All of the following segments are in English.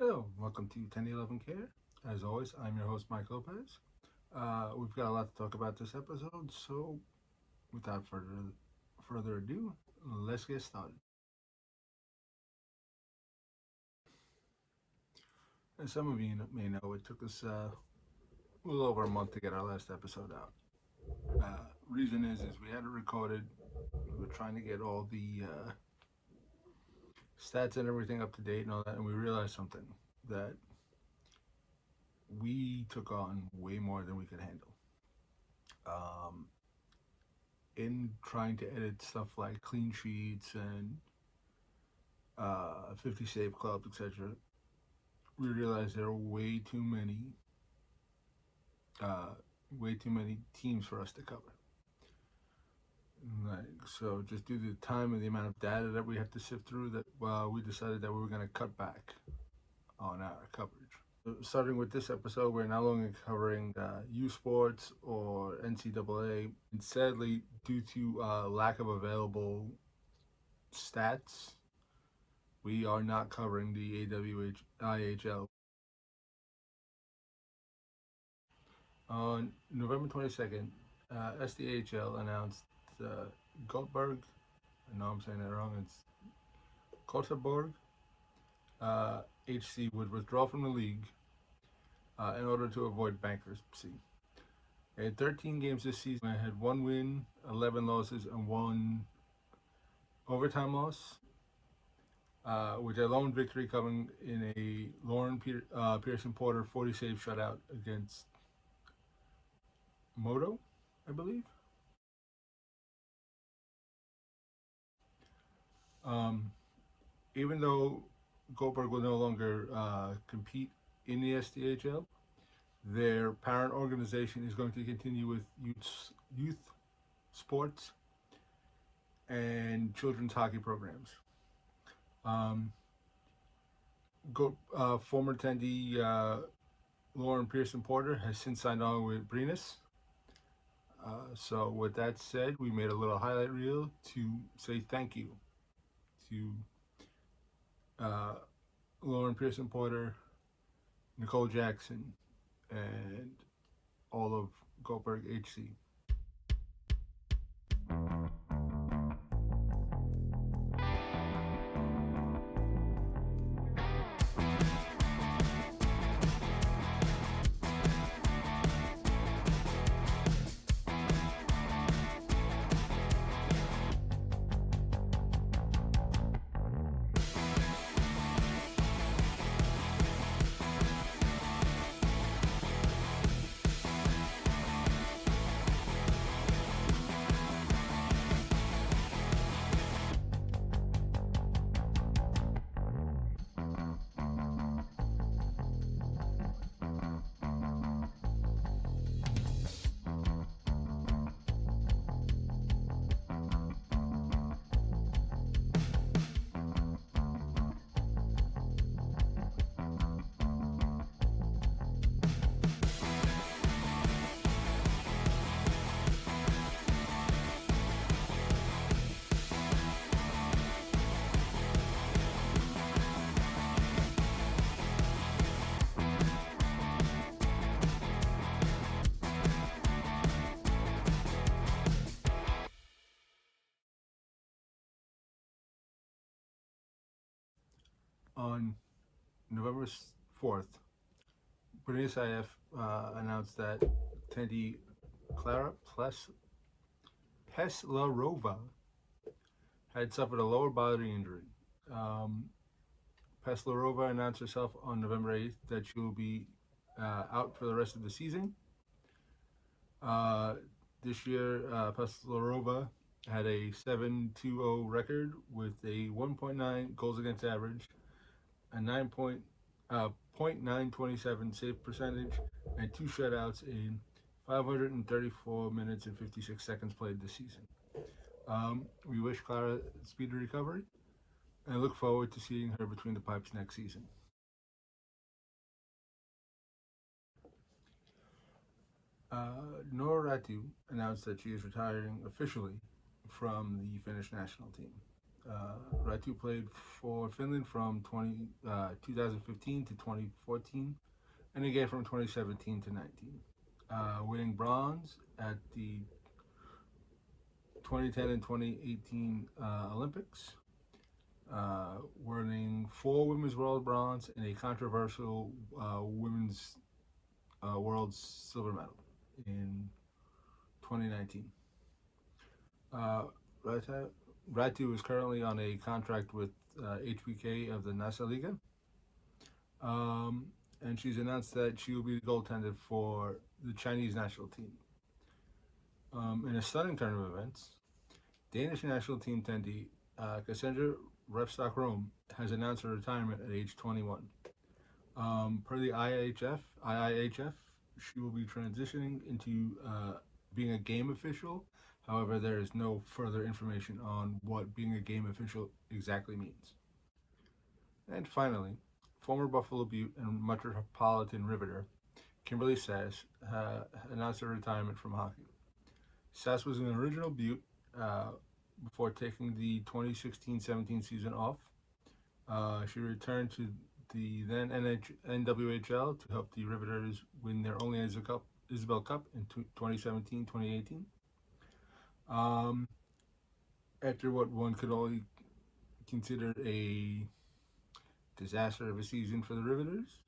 Hello, welcome to 1011 Care. As always, I'm your host, Mike Lopez. We've got a lot to talk about this episode, so without further ado, let's get started. As some of you may know, it took us a little over a month to get our last episode out. Reason is we had it recorded. We were trying to get all the stats and everything up to date and all that, and we realized something that we took on way more than we could handle. Um, in trying to edit stuff like clean sheets and 50 save clubs, etc., we realized there are uh, way too many teams for us to cover. Like, so just due to the time and the amount of data that we had to sift through, that we decided that we were going to cut back on our coverage. Starting with this episode, we're no longer covering U Sports or NCAA. And sadly, due to lack of available stats, we are not covering the AWHIHL. On November 22nd, SDHL announced uh, Goldberg, I know I'm saying that wrong, it's Kotterborg, HC would withdraw from the league in order to avoid bankruptcy. They had 13 games this season. I had one win, 11 losses, and one overtime loss, with their lone victory coming in a Pearson Porter 40 save shutout against Moto, I believe. Um, Even though Goldberg will no longer compete in the SDHL, their parent organization is going to continue with youth sports and children's hockey programs. Um, Former attendee Lauren Pearson Porter has since signed on with Brenus. So, with that said, we made a little highlight reel to say thank you to uh, Lauren Pearson Porter, Nicole Jackson, and all of Goldberg HC. On November 4th, Bernice IF announced that attendee Clara Peslarova had suffered a lower body injury. Um, Peslarova announced herself on November 8th that she will be out for the rest of the season. Uh, this year, Peslarova had a 7.20 record with a 1.9 goals against average, a 9.927 save percentage, and two shutouts in 534 minutes and 56 seconds played this season. We wish Clara speedy recovery and look forward to seeing her between the pipes next season. Nora Ratu announced that she is retiring officially from the Finnish national team. Ratu played for Finland from 2015 to 2014, and again from 2017 to 19, winning bronze at the 2010 and 2018 Olympics, winning 4 women's world bronze and a controversial women's world silver medal in 2019. Uh, Ratu is currently on a contract with HBK of the Nationalliga, um, and she's announced that she will be the goaltender for the Chinese national team. In a stunning turn of events, Danish national team attendee Cassandra Repstock Rome has announced her retirement at age 21. Per the IIHF, she will be transitioning into being a game official. However, there is no further information on what being a game official exactly means. And finally, former Buffalo Butte and Metropolitan Riveter Kimberly Sass announced her retirement from hockey. Sass was an original Butte before taking the 2016-17 season off. She returned to the then NWHL to help the Riveters win their only Isabel Cup in 2017-2018. After what one could only consider a disaster of a season for the Riveters,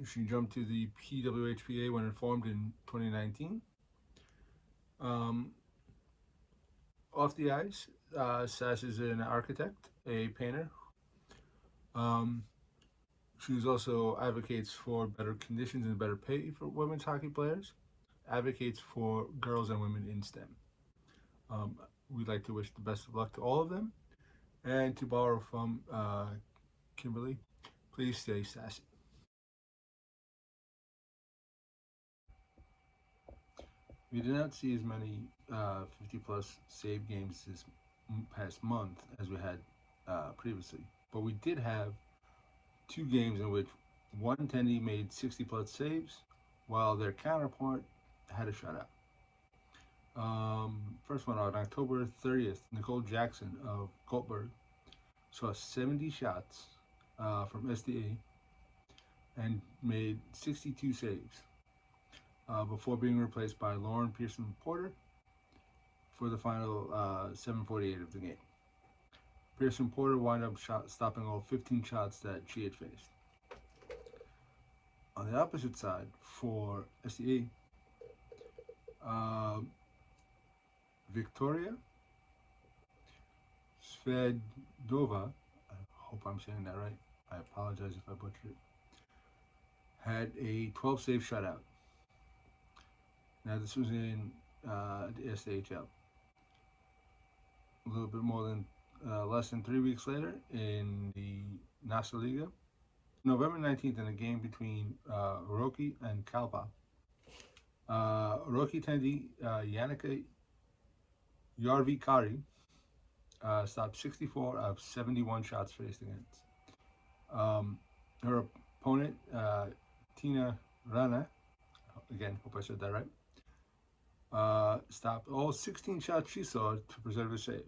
she jumped to the PWHPA when it formed in 2019. Off the ice, Sass is an architect, a painter. She also advocates for better conditions and better pay for women's hockey players, advocates for girls and women in STEM. We'd like to wish the best of luck to all of them. And to borrow from Kimberly, please stay sassy. We did not see as many 50 plus save games this past month as we had previously, but we did have 2 games in which one attendee made 60 plus saves while their counterpart had a shutout. First one on October 30th, Nicole Jackson of Goldberg saw 70 shots from SDA and made 62 saves before being replaced by Lauren Pearson Porter for the final 7:48 of the game. Pearson Porter wound up stopping all 15 shots that she had faced. On the opposite side, for SDA, Victoria Svedova, I hope I'm saying that right, I apologize if I butchered it, had a 12 save shutout. Now this was in the SHL. A little bit more than less than 3 weeks later in the Nationalliga, November 19th, in a game between Roki and Kalpa. Roki attendee Yannicka Yarvikari stopped 64 of 71 shots faced against. Her opponent, Tina Rana, again, hope I said that right, stopped all 16 shots she saw to preserve a save.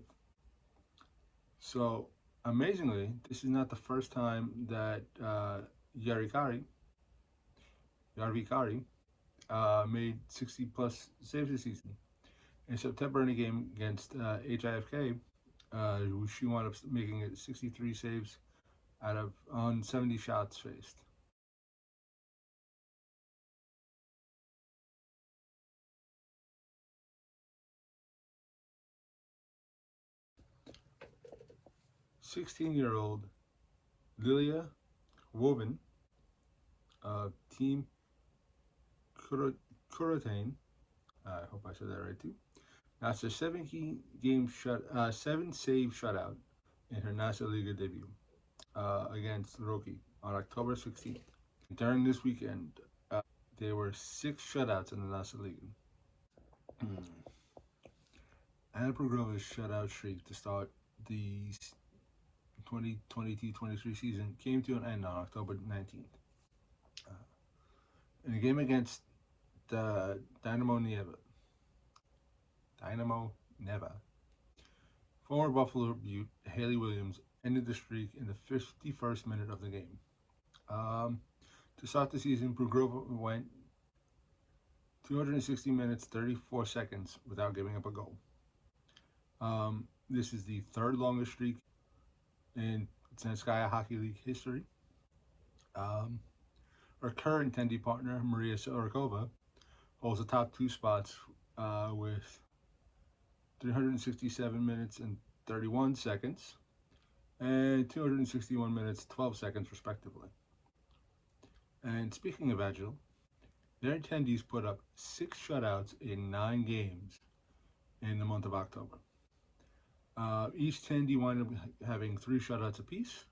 So, amazingly, this is not the first time that Yarvikari made 60 plus saves this season. In September, in a game against HIFK, she wound up making it 63 saves on 70 shots faced. "16-year-old Lilia Woban, Team Kuratane, I hope I said that right too. That's a 7-save shutout in her Nationalliga debut against Roki on October 16th. During this weekend, there were 6 shutouts in the Nationalliga. Anna Progrova's shutout streak to start the 2022-23 season came to an end on October 19th. In a game against Dynamo Neva, Former Buffalo Beaut Haley Williams ended the streak in the 51st minute of the game. To start the season, Brugrova went 260 minutes, 34 seconds without giving up a goal. This is the third longest streak in Zenskaya Hockey League history. Our current Tendy partner, Maria Sorokova, holds the top two spots with 367 minutes and 31 seconds and 261 minutes, 12 seconds, respectively. And speaking of Agile, their attendees put up 6 shutouts in 9 games in the month of October. Each attendee wound up having 3 shutouts apiece.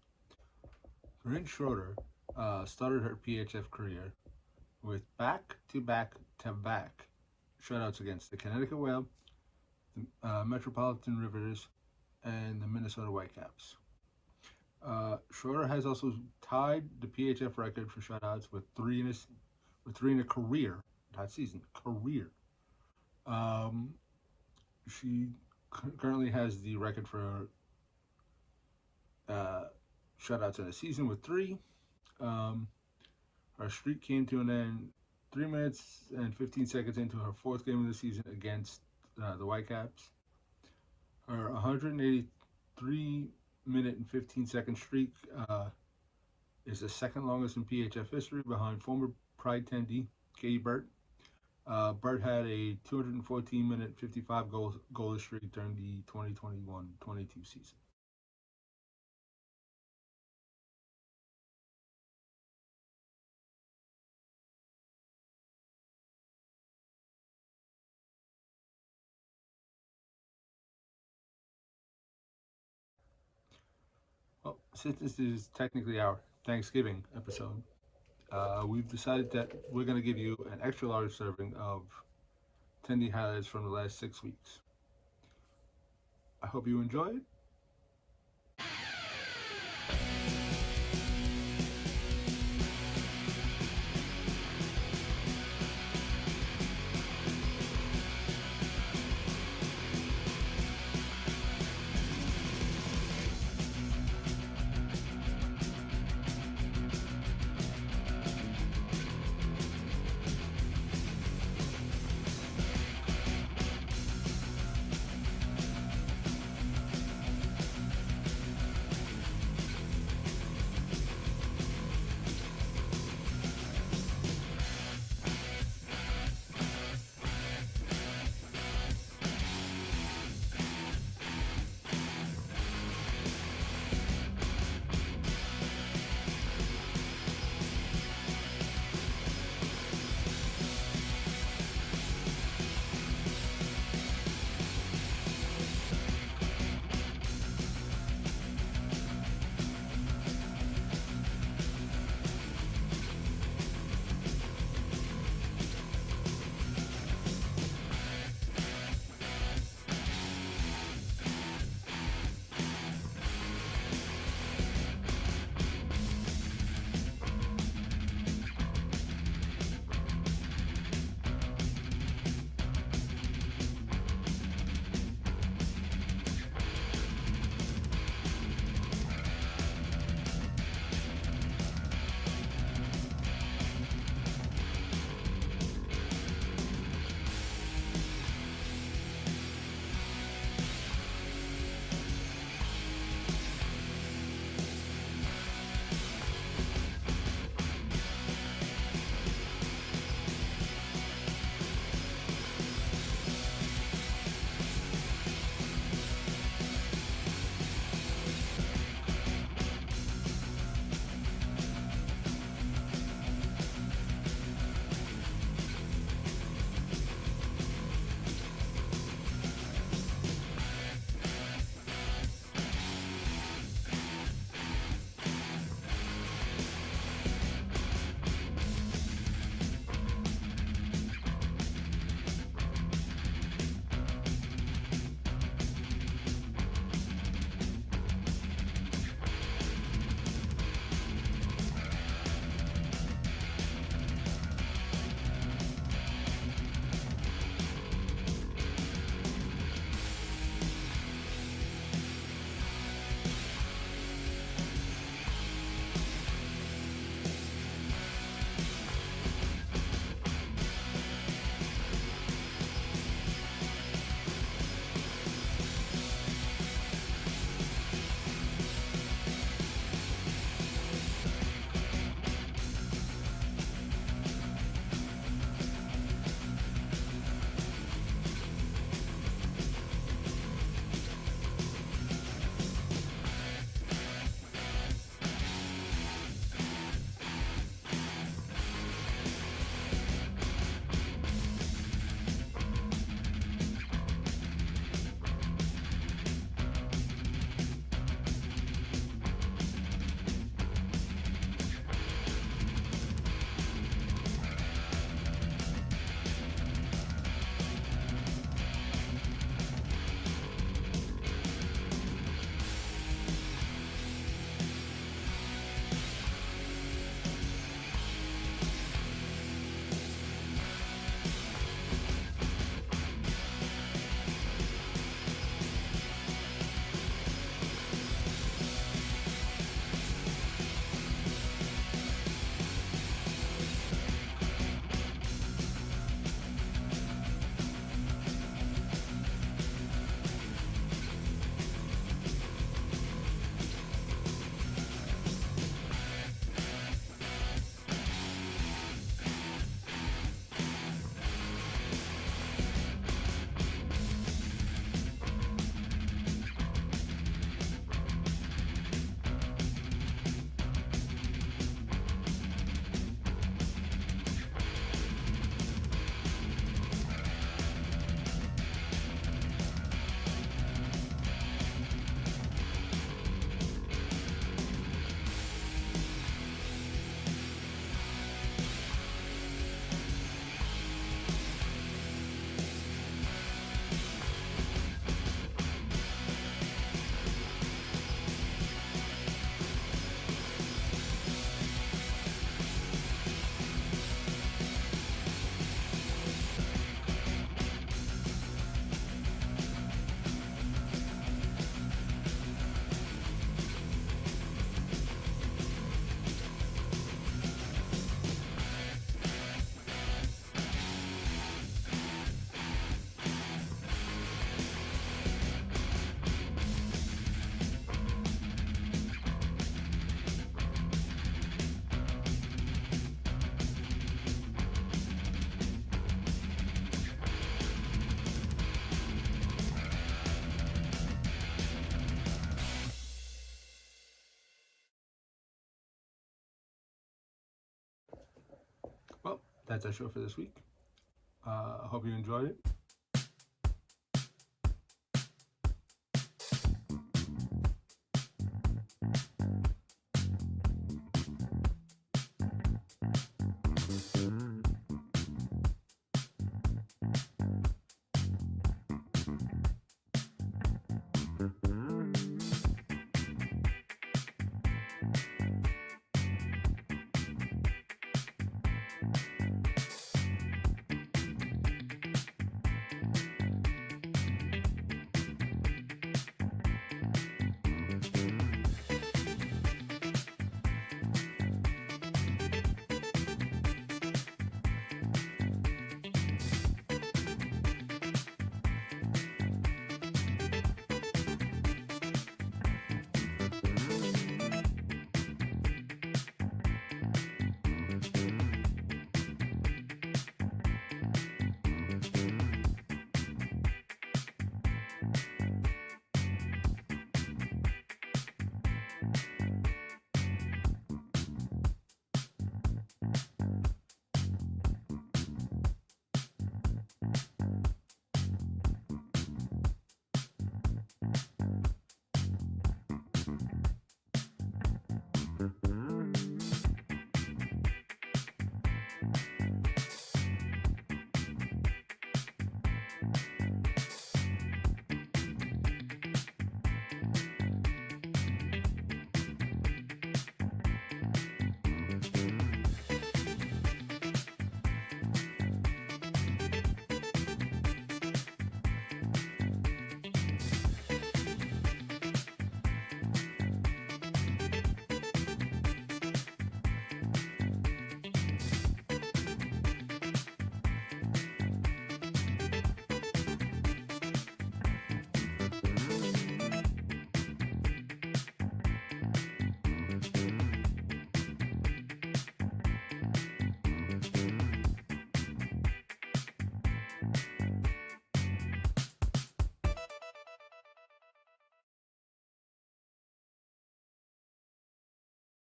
Corinne Schroeder started her PHF career with back-to-back shutouts against the Connecticut Whale, the Metropolitan Riveters, and the Minnesota Whitecaps. Schroeder has also tied the PHF record for shutouts with three in a career, not season, career. She currently has the record for shutouts in a season with 3. Her streak came to an end 3 minutes and 15 seconds into her 4th game of the season against the Whitecaps. Her 183-minute and 15-second streak is the second longest in PHF history, behind former Pride attendee Katie Burt. Burt had a 214-minute, 55-goal streak during the 2021-22 season. Well, since this is technically our Thanksgiving episode, we've decided that we're going to give you an extra large serving of attendee highlights from the last 6 weeks. I hope you enjoy it. That's our show for this week. I hope you enjoyed it.